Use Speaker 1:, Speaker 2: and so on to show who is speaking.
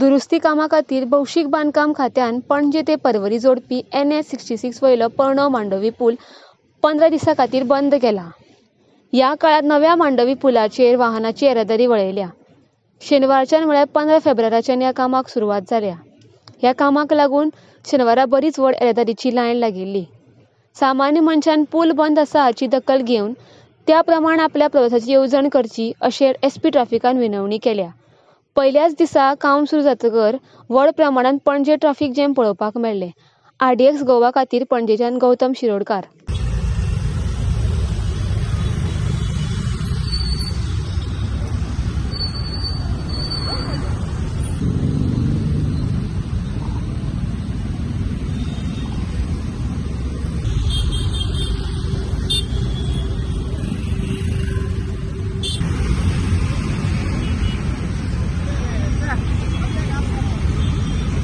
Speaker 1: दुरुस्ती कामा खातीर भौशीक बांदकाम खात्यान पणजी ते पर्वरी जोडपी NH-66 वयलो परणो मांडवी पूल 15 दिसां खातीर बंद केला। ह्या काळात नव्या मांडवी पुलाचेर वाहनाची येरादारी वळयल्या। शेनवारच्यान म्हळ्यार 15 फेब्रुवाराच्यान ह्या कामाक सुरवात जाल्या। ह्या कामाक लागून शेनवारा बरीच व्हड येरादारीची लायन लागिल्ली। सामान्य मनशान पूल बंद आसा हाची दखल घेवन त्या प्रमाण आपल्या प्रवासाची येवजण करची अशें SP ट्रॅफिकान विनवणी केल्या। पयल्याच दिसा काम सुरू जातकर व्हड प्रमाणात पणजे ट्रॅफिक जॅम पळोवपाक मेळ्ळें। RDX गोवा खातीर पणजेच्यान गौतम शिरोडकार।